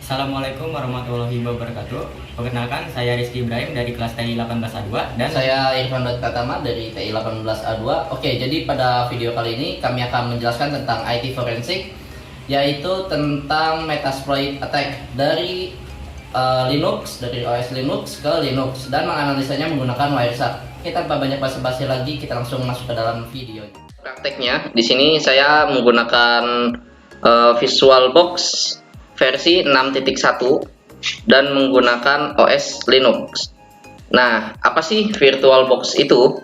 Assalamualaikum warahmatullahi wabarakatuh. Perkenalkan, saya Rizky Ibrahim dari kelas TI 18A2 dan Saya Irfan Pratama dari TI 18A2. Oke, jadi pada video kali ini kami akan menjelaskan tentang IT forensik, yaitu tentang Metasploit attack dari Linux, dari OS Linux ke Linux, dan menganalisanya menggunakan Wireshark. Oke, tanpa banyak basa-basi lagi, kita langsung masuk ke dalam video. Prakteknya, di sini saya menggunakan VisualBox versi 6.1 dan menggunakan OS Linux. Nah, apa sih VirtualBox itu?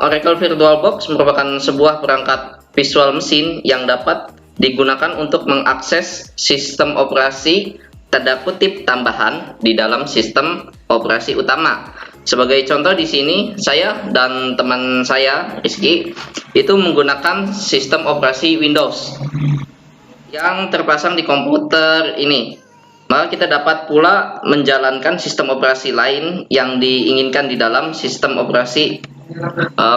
Oracle VirtualBox merupakan sebuah perangkat visual mesin yang dapat digunakan untuk mengakses sistem operasi tanda kutip tambahan di dalam sistem operasi utama. Sebagai contoh di sini, saya dan teman saya, Rizky, itu menggunakan sistem operasi Windows yang terpasang di komputer ini. Maka kita dapat pula menjalankan sistem operasi lain yang diinginkan di dalam sistem operasi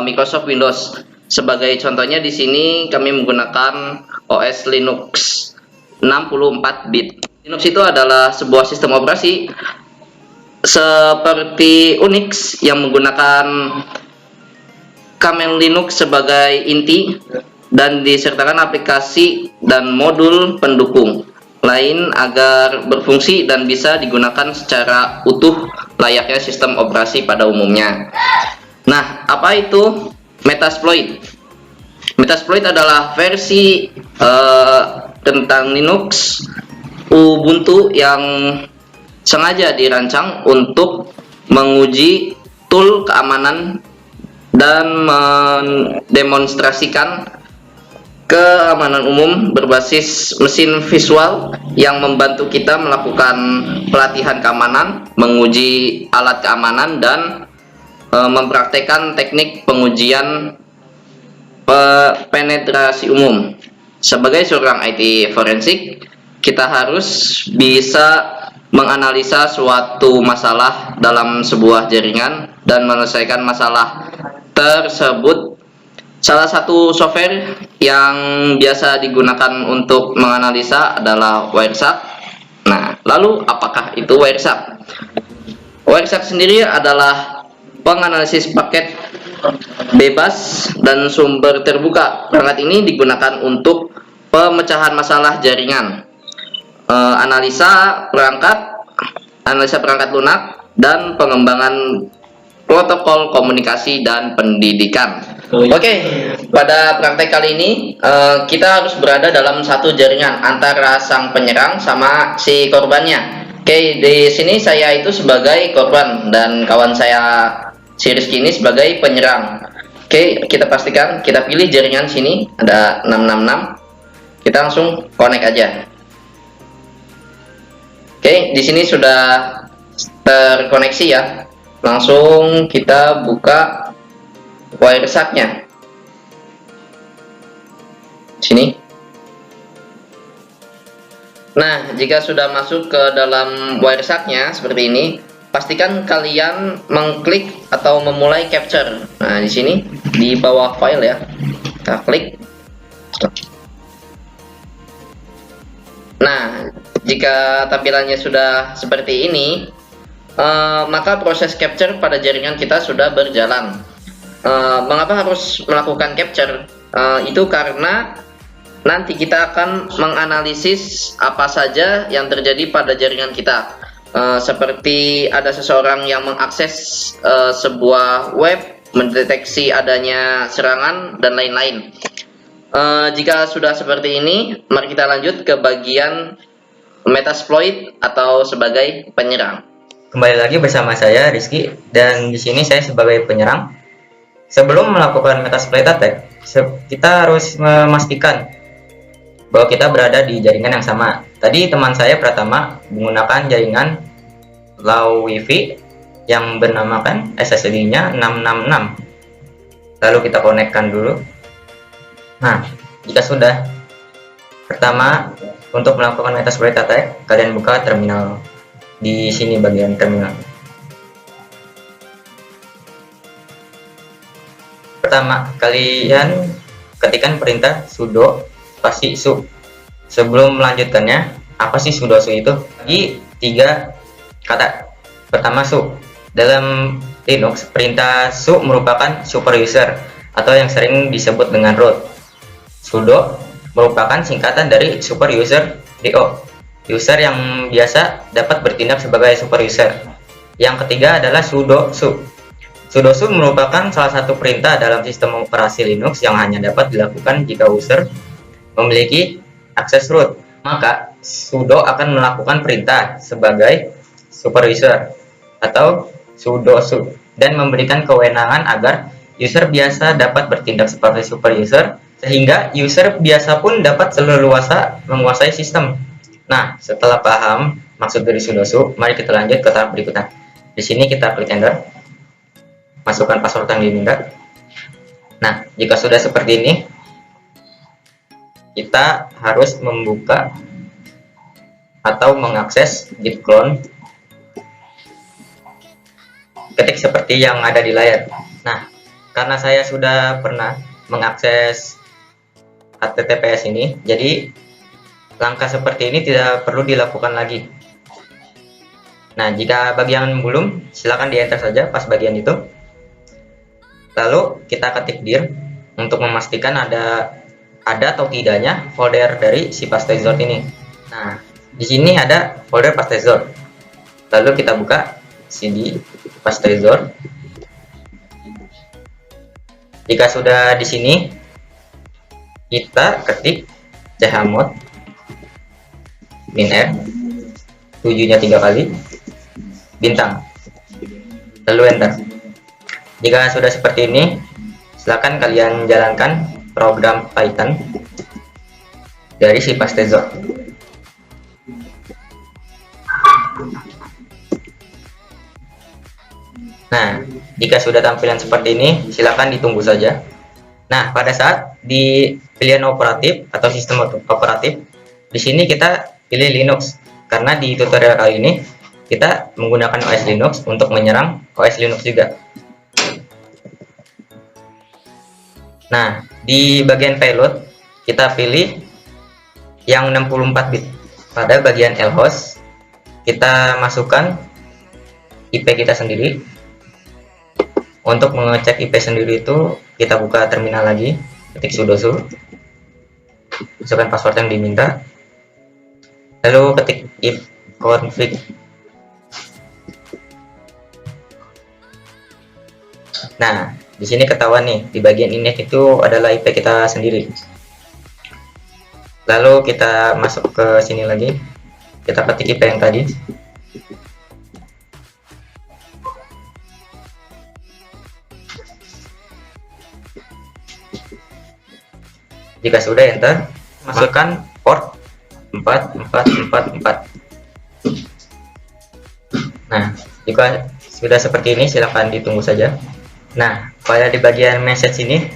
Microsoft Windows. Sebagai contohnya di sini kami menggunakan OS Linux 64 bit. Linux itu adalah sebuah sistem operasi seperti Unix yang menggunakan kernel Linux sebagai inti dan disertakan aplikasi dan modul pendukung lain agar berfungsi dan bisa digunakan secara utuh layaknya sistem operasi pada umumnya. Nah, apa itu Metasploit? Metasploit adalah versi tentang Linux Ubuntu yang sengaja dirancang untuk menguji tool keamanan dan mendemonstrasikan keamanan umum berbasis mesin visual yang membantu kita melakukan pelatihan keamanan, menguji alat keamanan, dan mempraktekkan teknik pengujian penetrasi umum. Sebagai seorang IT forensik, kita harus bisa menganalisa suatu masalah dalam sebuah jaringan dan menyelesaikan masalah tersebut. Salah satu software yang biasa digunakan untuk menganalisa adalah Wireshark. Nah, lalu apakah itu Wireshark? Wireshark sendiri adalah penganalisis paket bebas dan sumber terbuka. Perangkat ini digunakan untuk pemecahan masalah jaringan, analisa perangkat lunak, dan pengembangan protokol komunikasi dan pendidikan. Oke, pada praktek kali ini kita harus berada dalam satu jaringan antara sang penyerang sama si korbannya. Oke, di sini saya itu sebagai korban dan kawan saya si Rizky ini sebagai penyerang. Oke, kita pastikan kita pilih jaringan sini ada 666. Kita langsung connect aja. Oke, di sini sudah terkoneksi ya. Langsung kita buka Wireshark-nya. Sini. Nah, jika sudah masuk ke dalam Wireshark-nya seperti ini, pastikan kalian mengklik atau memulai capture. Nah, di sini di bawah file ya. Kita klik. Nah, jika tampilannya sudah seperti ini, maka proses capture pada jaringan kita sudah berjalan. Mengapa harus melakukan capture? Itu karena nanti kita akan menganalisis apa saja yang terjadi pada jaringan kita. Seperti ada seseorang yang mengakses sebuah web, mendeteksi adanya serangan, dan lain-lain. Jika sudah seperti ini, mari kita lanjut ke bagian Metasploit atau sebagai penyerang. Kembali lagi bersama saya Rizky, dan di sini saya sebagai penyerang. Sebelum melakukan Metasploit attack, kita harus memastikan bahwa kita berada di jaringan yang sama. Tadi teman saya Pratama menggunakan jaringan low wifi yang bernamakan SSID-nya 666. Lalu kita konekkan dulu. Nah, jika sudah, pertama untuk melakukan Metasploit attack, kalian buka terminal. Di sini bagian terminal. Pertama, kalian ketikkan perintah sudo spasi su. Sebelum melanjutkannya, Apa sih sudo su itu? Bagi 3 kata. Pertama, su. Dalam Linux, perintah su merupakan super user atau yang sering disebut dengan root. Sudo merupakan singkatan dari super user do, user yang biasa dapat bertindak sebagai super user. Yang ketiga adalah sudo su. Sudo su merupakan salah satu perintah dalam sistem operasi Linux yang hanya dapat dilakukan jika user memiliki akses root. Maka sudo akan melakukan perintah sebagai super user atau sudo su dan memberikan kewenangan agar user biasa dapat bertindak seperti super user, sehingga user biasa pun dapat leluasa menguasai sistem. Nah, setelah paham maksud dari sudo su, mari kita lanjut ke tahap berikutnya. Di sini kita klik enter, masukkan password yang diminta. Nah, jika sudah seperti ini, kita harus membuka atau mengakses git clone. Ketik seperti yang ada di layar. Nah, karena saya sudah pernah mengakses HTTPS ini, jadi langkah seperti ini tidak perlu dilakukan lagi. Nah, jika bagian belum, silakan di enter saja pas bagian itu. Lalu kita ketik dir untuk memastikan ada atau tidaknya folder dari si pastezor ini. Nah, di sini ada folder pastezor. Lalu kita buka cd pastezor. Jika sudah di sini, kita ketik chmod -r 7-nya 3 kali bintang, lalu enter. Jika sudah seperti ini, silakan kalian jalankan program Python dari si pastezor. Nah, jika sudah tampilan seperti ini, silakan ditunggu saja. Nah, pada saat di pilihan operatif atau sistem operatif, di sini kita pilih Linux, karena di tutorial kali ini kita menggunakan OS Linux untuk menyerang OS Linux juga. Nah, di bagian payload kita pilih yang 64 bit. Pada bagian lhost kita masukkan IP kita sendiri. Untuk mengecek IP sendiri itu, kita buka terminal lagi, ketik sudo su, masukkan password yang diminta, lalu ketik ifconfig. Nah, di sini ketahuan nih, di bagian init itu adalah IP kita sendiri. Lalu kita masuk ke sini lagi, kita ketik IP yang tadi. Jika sudah, enter, masukkan port 4444. Nah, jika sudah seperti ini, silakan ditunggu saja. Nah, pada di bagian message ini,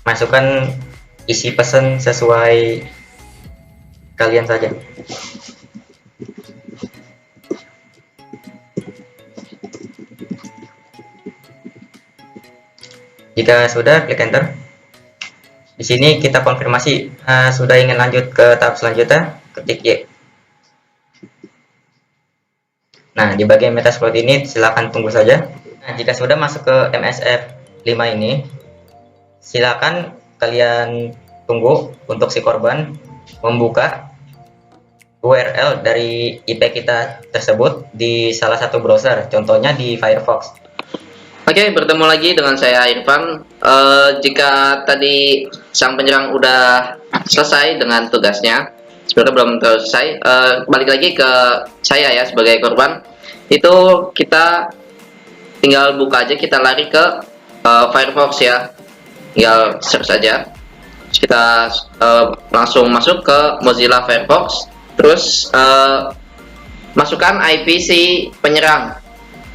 masukkan isi pesan sesuai kalian saja. Jika sudah, klik enter. Di sini kita konfirmasi sudah ingin lanjut ke tahap selanjutnya, ketik Y. Nah, di bagian Metasploit ini silakan tunggu saja. Nah, jika sudah masuk ke MSF5 ini, silakan kalian tunggu untuk si korban membuka URL dari IP kita tersebut di salah satu browser, contohnya di Firefox. Oke, bertemu lagi dengan saya Irfan. Jika tadi sang penyerang udah selesai dengan tugasnya, sebenarnya belum selesai, balik lagi ke saya ya sebagai korban. Itu kita tinggal buka aja, kita lari ke Firefox ya, tinggal search aja. Terus kita langsung masuk ke Mozilla Firefox, terus masukkan IP si penyerang.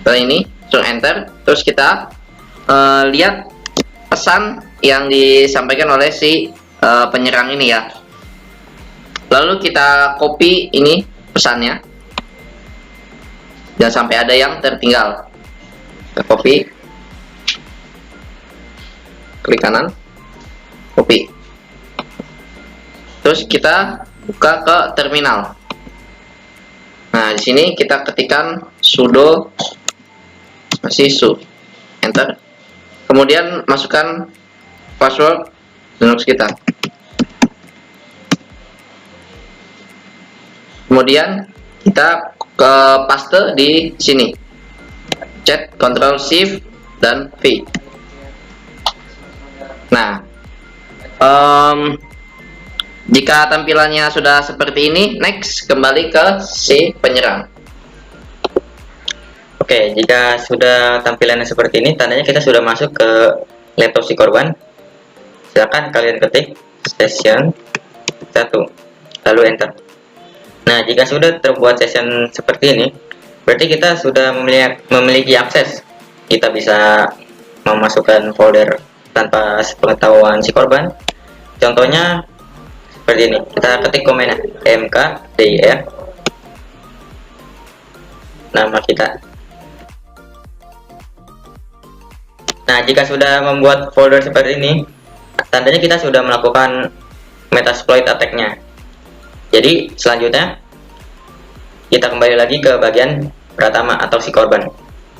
Setelah ini langsung enter, terus kita lihat pesan yang disampaikan oleh si penyerang ini ya. Lalu kita copy ini pesannya, jangan sampai ada yang tertinggal. Kita copy, klik kanan, copy, terus kita buka ke terminal. Nah, di sini kita ketikkan sudo enter. Kemudian masukkan password Linux kita. Kemudian kita ke paste di sini. Ctrl Ctrl Shift dan V. Nah, jika tampilannya sudah seperti ini, next kembali ke si penyerang. Oke, jika sudah tampilannya seperti ini, tandanya kita sudah masuk ke laptop si korban. Silakan kalian ketik session 1, lalu enter. Nah, jika sudah terbuat session seperti ini, berarti kita sudah memiliki akses. Kita bisa memasukkan folder tanpa sepengetahuan si korban. Contohnya seperti ini. Kita ketik komen mkdir nama kita. Nah, jika sudah membuat folder seperti ini, tandanya kita sudah melakukan metasploit attack-nya. Jadi selanjutnya kita kembali lagi ke bagian pertama atau si korban.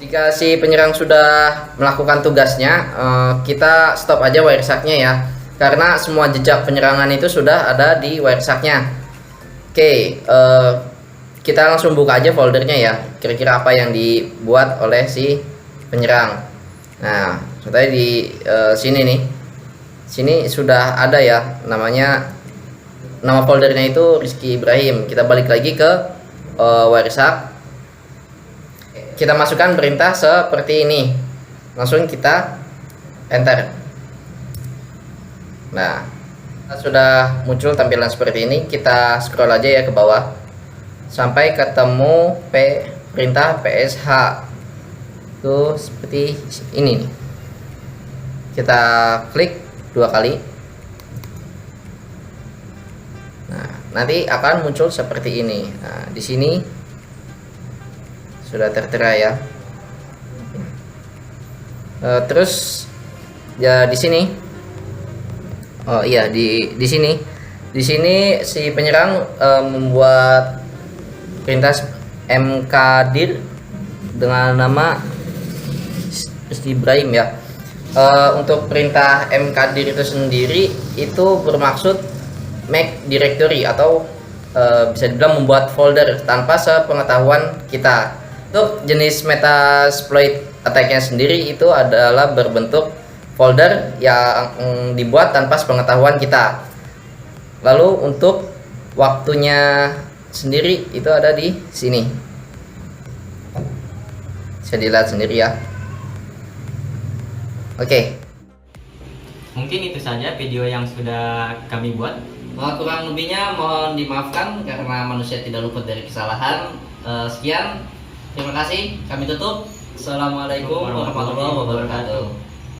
Jika si penyerang sudah melakukan tugasnya, kita stop aja wireshark-nya ya, karena semua jejak penyerangan itu sudah ada di wireshark-nya. Oke, kita langsung buka aja foldernya ya, kira-kira apa yang dibuat oleh si penyerang. Nah, contohnya di sini nih, sini sudah ada ya, nama foldernya itu Rizky Ibrahim. Kita balik lagi ke wireshark. Kita masukkan perintah seperti ini, langsung kita enter. Nah, sudah muncul tampilan seperti ini. Kita scroll aja ya ke bawah sampai ketemu perintah psh itu seperti ini nih. Kita klik 2 kali. Nah, nanti akan muncul seperti ini. Nah, di sini sudah tertera ya. Terus ya di sini. Oh iya, di sini. Di sini si penyerang membuat perintah mkdir dengan nama Ibrahim ya. Untuk perintah mkdir itu sendiri itu bermaksud make directory atau bisa dibilang membuat folder tanpa sepengetahuan kita. Untuk jenis metasploit attack-nya sendiri itu adalah berbentuk folder yang dibuat tanpa sepengetahuan kita. Lalu untuk waktunya sendiri itu ada di sini. Bisa dilihat sendiri ya. Oke. Mungkin itu saja video yang sudah kami buat. Kurang lebihnya mohon dimaafkan karena manusia tidak luput dari kesalahan. Sekian. Terima kasih, kami tutup. Assalamualaikum warahmatullahi wabarakatuh.